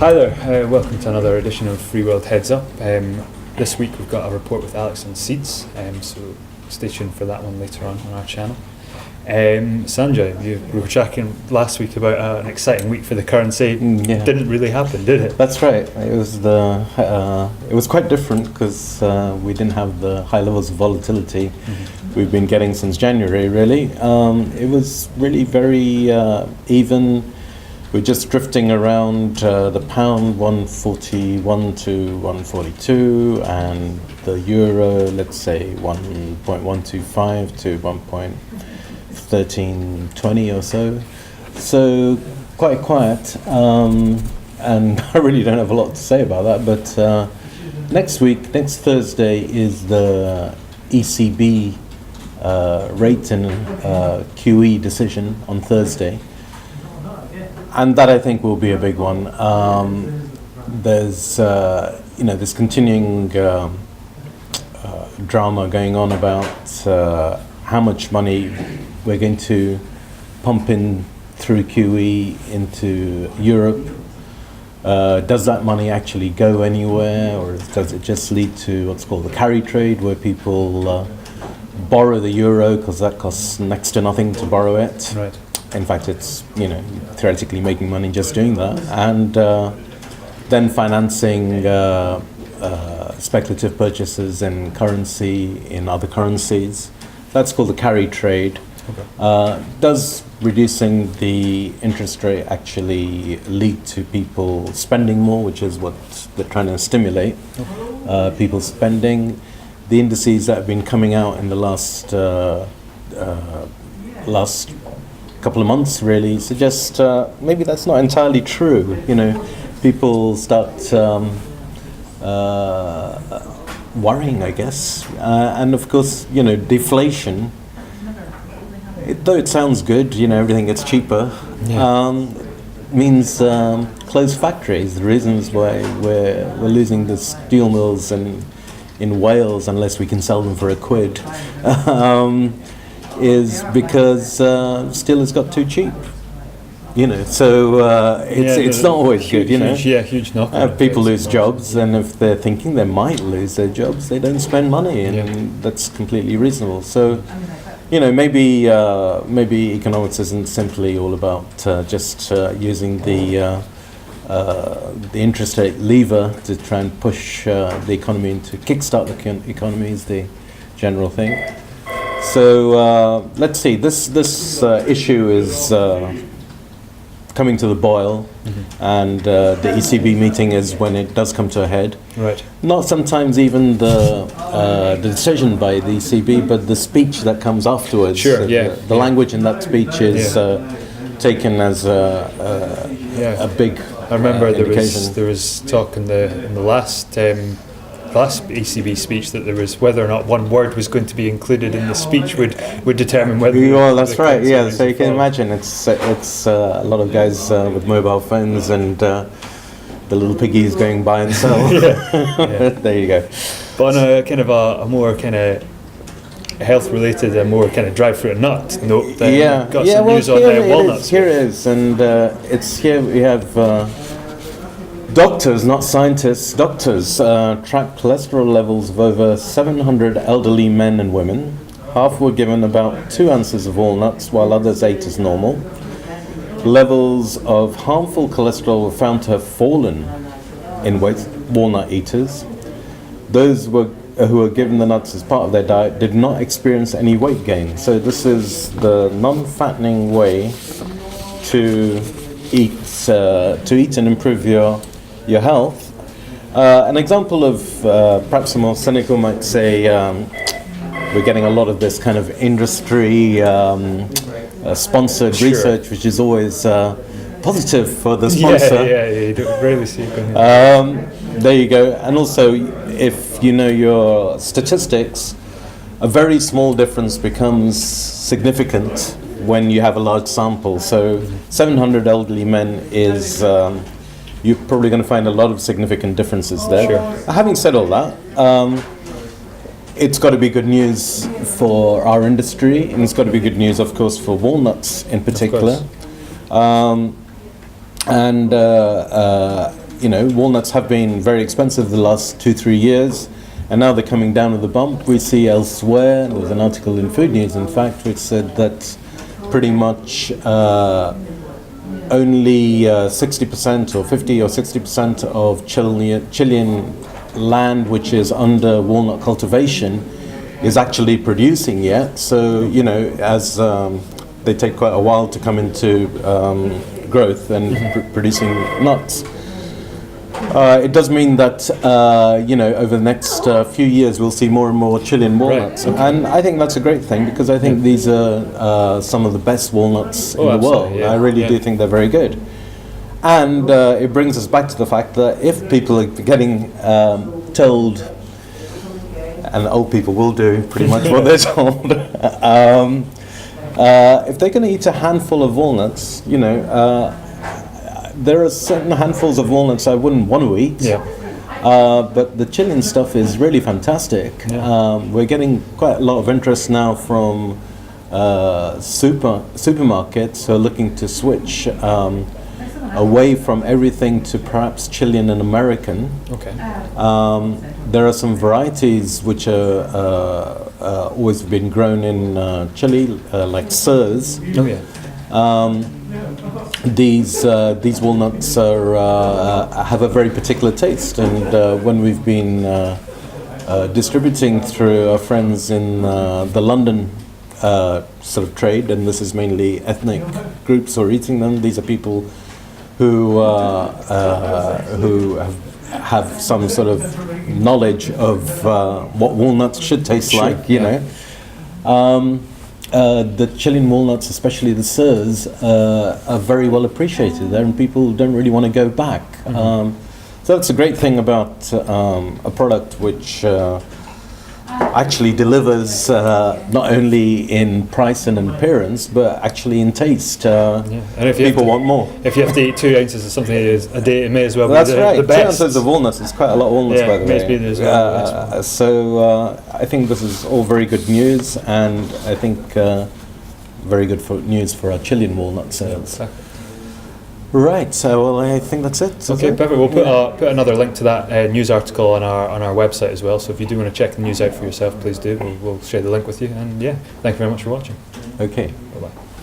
Hi there, welcome to another edition of Freeworld Heads Up. This week we've got a report with Alex on seeds, so stay tuned for that one later on our channel. Sanjoy, we were chatting last week about an exciting week for the currency. Yeah. Didn't really happen, did it? That's right. It was quite different because we didn't have the high levels of volatility we've been getting since January. Really, it was really very even. We're just drifting around the pound 141 to 142, and the euro, let's say 1.125 to 1.1320 or so. So quite quiet, and I really don't have a lot to say about that. But next Thursday, is the ECB rate and QE decision on Thursday. And that I think will be a big one. There's this continuing drama going on about how much money we're going to pump in through QE into Europe. Does that money actually go anywhere, or does it just lead to what's called the carry trade, where people borrow the euro because that costs next to nothing to borrow it? Right. In fact, it's theoretically making money just doing that, and then financing speculative purchases in currency, in other currencies. That's called the carry trade. Okay. Does reducing the interest rate actually lead to people spending more, which is what they're trying to stimulate? Okay. People spending. The indices that have been coming out in the last couple of months really suggest maybe that's not entirely true. People start worrying, I guess, and of course, deflation. Though it sounds good, everything gets cheaper. Yeah. Means closed factories. The reasons why we're losing the steel mills in Wales unless we can sell them for £1. Is because steel has got too cheap, so it's not always huge, good, huge knock. People lose jobs, and if they're thinking they might lose their jobs, they don't spend money, and that's completely reasonable. So, maybe economics isn't simply all about just using the interest rate lever to try and push the economy and to kickstart the economy is the general thing. So let's see. This issue is coming to the boil, and the ECB meeting is when it does come to a head. Right. Not sometimes even the decision by the ECB, but the speech that comes afterwards. Sure. Yeah. The language in that speech is taken as a big. I remember indication. there was talk in the last ECB speech that there was whether or not one word was going to be included in the speech would determine whether. Well, that's right. Yeah, so you can imagine it's a lot of guys with mobile phones and the little piggies going buy and sell. There you go. But on a kind of a more kind of health related, a more kind of dried fruit and nut note, got some news on walnuts. Here it is, and it's here we have. Doctors, not scientists, doctors tracked cholesterol levels of over 700 elderly men and women. Half were given about 2 ounces of walnuts, while others ate as normal. Levels of harmful cholesterol were found to have fallen in walnut eaters. Those who were given the nuts as part of their diet did not experience any weight gain. So this is the non-fattening way to eat and improve your health. An example of perhaps a more cynical might say we're getting a lot of this kind of industry sponsored research, which is always positive for the sponsor. You don't rarely see it going there you go. And also, if you know your statistics, a very small difference becomes significant when you have a large sample. So 700 elderly men is you're probably going to find a lot of significant differences there. Sure. Having said all that, it's got to be good news for our industry, and it's got to be good news, of course, for walnuts in particular. walnuts have been very expensive the last 2-3 years, and now they're coming down with the bump. We see elsewhere, there was an article in Food News, in fact, which said that pretty much only 60% or 50 or 60% of Chilean land which is under walnut cultivation is actually producing yet. So, as they take quite a while to come into growth and producing nuts. It does mean that, over the next few years we'll see more and more Chilean walnuts. Right. Okay. And I think that's a great thing, because I think these are some of the best walnuts in the world. Yeah. I really do think they're very good. And it brings us back to the fact that if people are getting told, and old people will do pretty much what they're told, if they're going to eat a handful of walnuts, there are certain handfuls of walnuts I wouldn't want to eat. Yeah. But the Chilean stuff is really fantastic. Yeah. We're getting quite a lot of interest now from supermarkets who are looking to switch away from everything to perhaps Chilean and American. Okay. There are some varieties which are always been grown in Chile, like Surs. Oh yeah. These walnuts have a very particular taste, and when we've been distributing through our friends in the London sort of trade, and this is mainly ethnic groups who are eating them. These are people who have some sort of knowledge of what walnuts should taste like, the Chilean walnuts, especially the Surs, are very well appreciated there, and people don't really want to go back. So that's a great thing about a product which actually delivers not only in price and in appearance, but actually in taste. And if people want more. If you have to eat 2 ounces of something a day, it may as well be the best. 2 ounces of walnuts is quite a lot of walnuts, by the way. So I think this is all very good news, and I think very good news for our Chilean walnut sales. Yeah, exactly. Right, so well, I think that's it. Okay, perfect. We'll put another link to that news article on our website as well. So if you do want to check the news out for yourself, please do. We'll share the link with you. And yeah, thank you very much for watching. Okay.